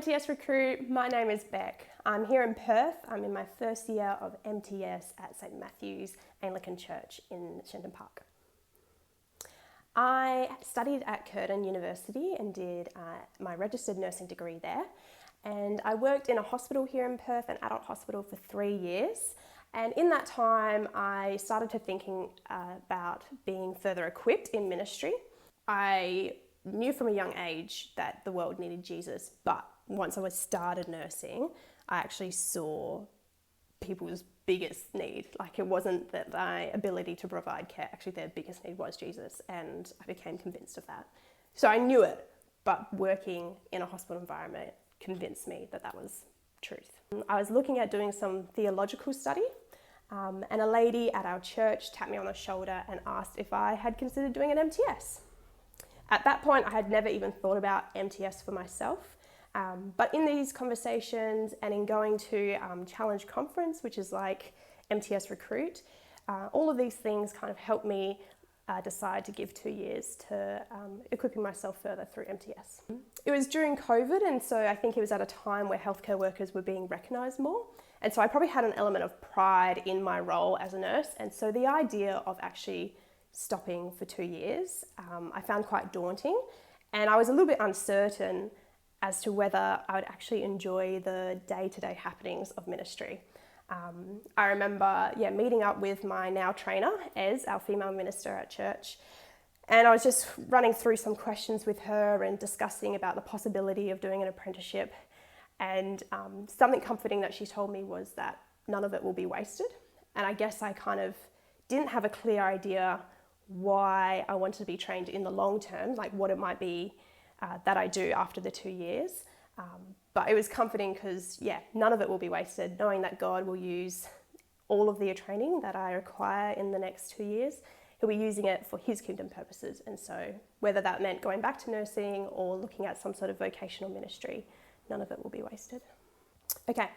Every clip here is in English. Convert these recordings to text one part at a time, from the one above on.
MTS Recruit. My name is Beck. I'm here in Perth. I'm in my first year of MTS at St Matthew's Anglican Church in Shenton Park. I studied at Curtin University and did my registered nursing degree there. And I worked in a hospital here in Perth, an adult hospital, for 3 years. And in that time, I started to thinking about being further equipped in ministry. I knew from a young age that the world needed Jesus, but once I started nursing, I actually saw people's biggest need. Like, it wasn't that my ability to provide care, actually their biggest need was Jesus, and I became convinced of that. So I knew it, but working in a hospital environment convinced me that that was truth. I was looking at doing some theological study, and a lady at our church tapped me on the shoulder and asked if I had considered doing an MTS. At that point, I had never even thought about MTS for myself, but in these conversations and in going to Challenge Conference, which is like MTS Recruit, all of these things kind of helped me decide to give 2 years to equipping myself further through MTS. It was during COVID, and so I think it was at a time where healthcare workers were being recognised more. And so I probably had an element of pride in my role as a nurse. And so the idea of actually stopping for 2 years, I found quite daunting. And I was a little bit uncertain as to whether I would actually enjoy the day-to-day happenings of ministry. I remember meeting up with my now trainer, Ez, our female minister at church, and I was just running through some questions with her and discussing about the possibility of doing an apprenticeship. And something comforting that she told me was that none of it will be wasted. And I guess I kind of didn't have a clear idea why I wanted to be trained in the long term, like what it might be that I do after the 2 years. But it was comforting because, none of it will be wasted, knowing that God will use all of the training that I require in the next 2 years. He'll be using it for his kingdom purposes. And so whether that meant going back to nursing or looking at some sort of vocational ministry, none of it will be wasted. Okay,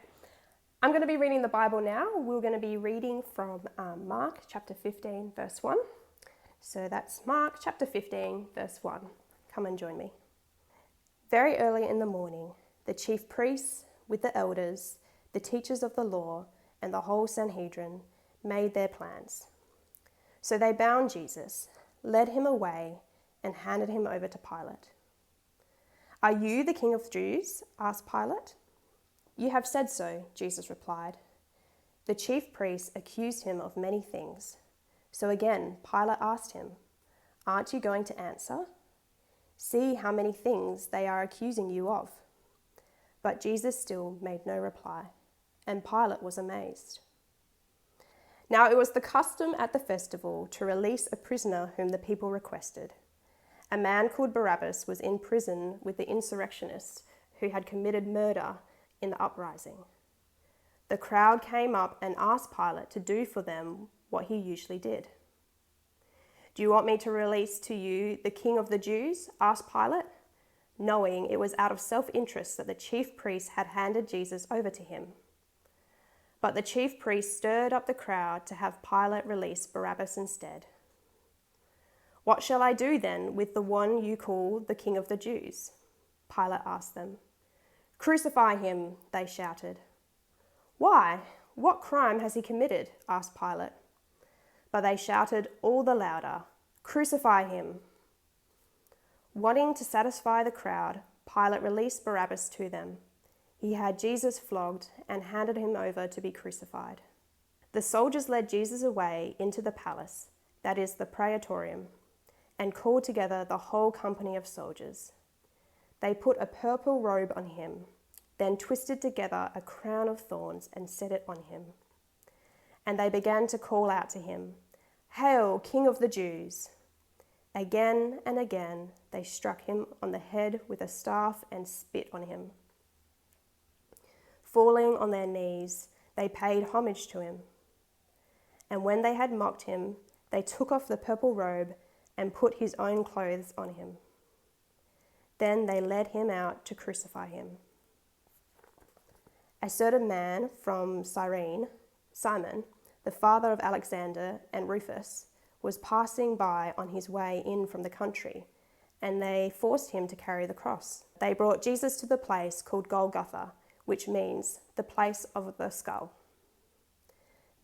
I'm going to be reading the Bible now. We're going to be reading from Mark chapter 15, verse 1. So that's Mark chapter 15, verse 1. Come and join me. Very early in the morning, the chief priests with the elders, the teachers of the law, and the whole Sanhedrin made their plans. So they bound Jesus, led him away, and handed him over to Pilate. "Are you the king of the Jews?" asked Pilate. "You have said so," Jesus replied. The chief priests accused him of many things. So again, Pilate asked him, "Aren't you going to answer? See how many things they are accusing you of." But Jesus still made no reply, and Pilate was amazed. Now it was the custom at the festival to release a prisoner whom the people requested. A man called Barabbas was in prison with the insurrectionists who had committed murder in the uprising. The crowd came up and asked Pilate to do for them what he usually did. "Do you want me to release to you the king of the Jews?" asked Pilate, knowing it was out of self-interest that the chief priests had handed Jesus over to him. But the chief priests stirred up the crowd to have Pilate release Barabbas instead. "What shall I do then with the one you call the king of the Jews?" Pilate asked them. "Crucify him," they shouted. "Why? What crime has he committed?" asked Pilate. But they shouted all the louder, "Crucify him." Wanting to satisfy the crowd, Pilate released Barabbas to them. He had Jesus flogged and handed him over to be crucified. The soldiers led Jesus away into the palace, that is the praetorium, and called together the whole company of soldiers. They put a purple robe on him, then twisted together a crown of thorns and set it on him. And they began to call out to him, "Hail, King of the Jews!" Again and again they struck him on the head with a staff and spit on him. Falling on their knees, they paid homage to him. And when they had mocked him, they took off the purple robe and put his own clothes on him. Then they led him out to crucify him. A certain man from Cyrene, Simon, the father of Alexander and Rufus, was passing by on his way in from the country, and they forced him to carry the cross. They brought Jesus to the place called Golgotha, which means the place of the skull.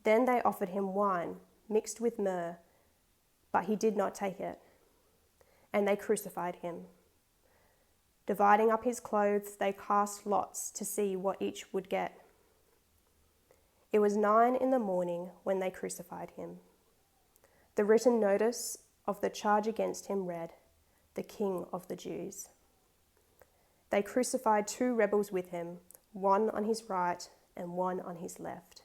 Then they offered him wine mixed with myrrh, but he did not take it, and they crucified him. Dividing up his clothes, they cast lots to see what each would get. It was 9 a.m. when they crucified him. The written notice of the charge against him read, "The King of the Jews." They crucified 2 rebels with him, one on his right and one on his left.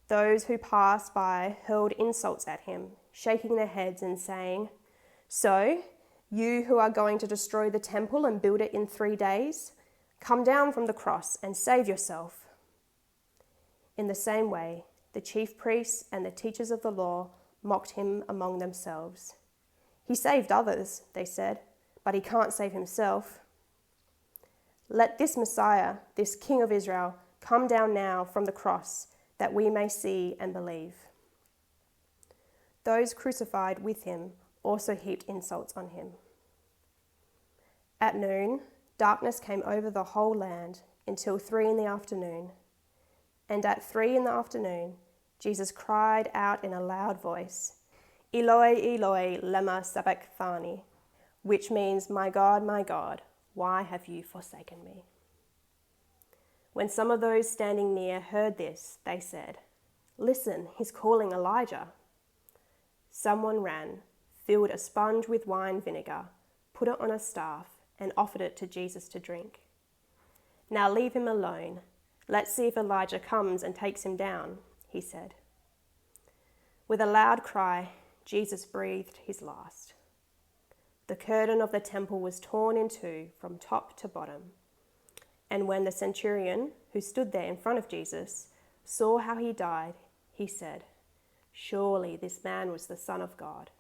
Those who passed by hurled insults at him, shaking their heads and saying, "So, you who are going to destroy the temple and build it in 3 days, come down from the cross and save yourself." In the same way, the chief priests and the teachers of the law mocked him among themselves. "He saved others," they said, "but he can't save himself. Let this Messiah, this King of Israel, come down now from the cross, that we may see and believe." Those crucified with him also heaped insults on him. At noon, darkness came over the whole land until 3 p.m. And at 3 p.m, Jesus cried out in a loud voice, "Eloi, Eloi, lema sabachthani," which means, my God, why have you forsaken me?" When some of those standing near heard this, they said, "Listen, he's calling Elijah." Someone ran, filled a sponge with wine vinegar, put it on a staff, and offered it to Jesus to drink. "Now leave him alone. Let's see if Elijah comes and takes him down," he said. With a loud cry, Jesus breathed his last. The curtain of the temple was torn in two from top to bottom. And when the centurion, who stood there in front of Jesus, saw how he died, he said, "Surely this man was the Son of God."